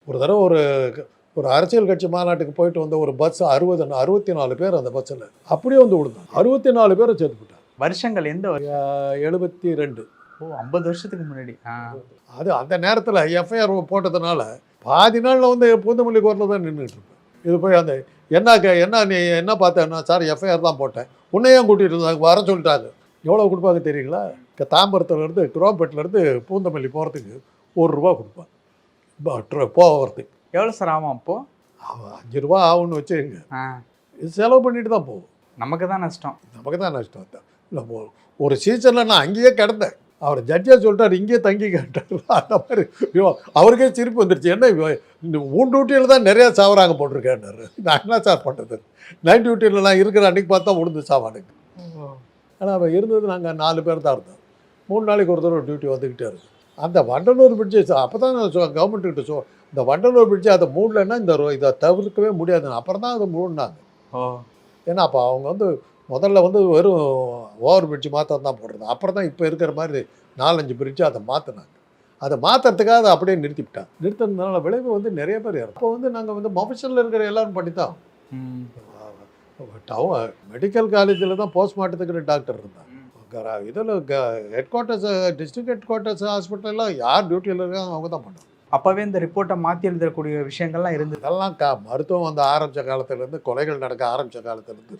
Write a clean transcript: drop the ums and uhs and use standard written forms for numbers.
ஒரு தடவை ஒரு ஒரு அரசியல் கட்சி மாநாட்டுக்கு போயிட்டு வந்த ஒரு பஸ் 64 பேர் அந்த பஸ்ஸில் அப்படியே வந்து விழுந்தாங்க. 64 பேரை சேர்த்து போட்டாங்க. வருஷங்கள் எந்த வருஷம்? 72. ஓ, 50 வருஷத்துக்கு முன்னாடி. அது அந்த நேரத்தில் எஃப்ஐஆர் போட்டதுனால பாதி நாளில் வந்து பூந்தமல்லி கோர்ட்டில் தான் நின்றுட்டு இருப்பேன். இது போய் அந்த என்ன நீ என்ன பார்த்தேன்னா, சார் எஃப்ஐஆர் தான் போட்டேன், உன்னையும் கூட்டிகிட்டு இருந்தாங்க, வர சொல்லிட்டாங்க. எவ்வளோ கொடுப்பாங்க தெரியுங்களா? தாம்பரத்துலேருந்து குரோம்பேட்டிலேருந்து பூந்தமல்லி போகிறதுக்கு ₹1 கொடுப்பாங்க போகிறதுக்கு. எவ்வளோ சார் ஆகும் அப்போது? ₹5 ஆகும்னு வச்சுருங்க. இது செலவு பண்ணிட்டு தான் போகும். நமக்கு தான் நஷ்டம். நமக்கு தான் நஷ்டம் தான். இல்லை, ஒரு சீசனில் நான் அங்கேயே கிடந்தேன். அவர் ஜட்ஜாக சொல்லிட்டார், இங்கேயே தங்கி கேட்டார். அந்த மாதிரி அவருக்கே சிரிப்பு வந்துருச்சு. என்ன இந்த உன் டியூட்டியில் தான் நிறையா சாவராங்க போட்டிருக்கேன்னாரு. நான் என்ன சார் பண்ணுறது, நைட் டியூட்டியில் நான் இருக்கிற அன்றைக்கி பார்த்தா விழுந்து சாவானுக்கு. ஆனால் அவன் இருந்தது நாங்கள் 4 பேர் தான் இருந்தோம். 3 நாளைக்கு ஒரு தடவை டியூட்டி வந்துக்கிட்டே இருக்கும். அந்த வண்டலூர் பிரிட்ஜு அப்போ தான் நான் கவர்மெண்ட்டுக்கிட்ட இந்த வண்டலூர் பிரிட்ஜு அதை மூடலைன்னா இதை தவிர்க்கவே முடியாது. அப்புறம் தான் அதை மூடினாங்க. ஏன்னா அப்போ அவங்க வந்து முதல்ல வந்து வெறும் ஓவர் பிரிட்ஜு மாத்திரம் தான் போடுறது. அப்புறம் தான் இப்போ இருக்கிற மாதிரி 4-5 பிரிட்ஜு அதை மாற்றினாங்க. அதை மாற்றுறதுக்காக அதை அப்படியே நிறுத்திவிட்டாங்க. நிறுத்தினதுனால விளைவு வந்து நிறைய பேர் இறக்கும். அப்போ வந்து நாங்கள் வந்து ப்ரொஃபஷனில் இருக்கிற எல்லோரும் பண்ணி தான் மெடிக்கல் காலேஜில் தான் போஸ்ட்மார்ட்டத்துக்கு டாக்டர் இருந்தாங்க. இதில் headquarters, district headquarters ஹாஸ்பிட்டல்லாம் யார் டியூட்டியில் இருக்காங்க அவங்க தான் பண்ணுவாங்க. அப்போவே இந்த ரிப்போர்ட்டை மாற்றி எழுதக்கூடிய விஷயங்கள்லாம் இருந்தது. அதெல்லாம் மருத்துவம் வந்து ஆரம்பித்த காலத்துலேருந்து, கொலைகள் நடக்க ஆரம்பித்த காலத்துலேருந்து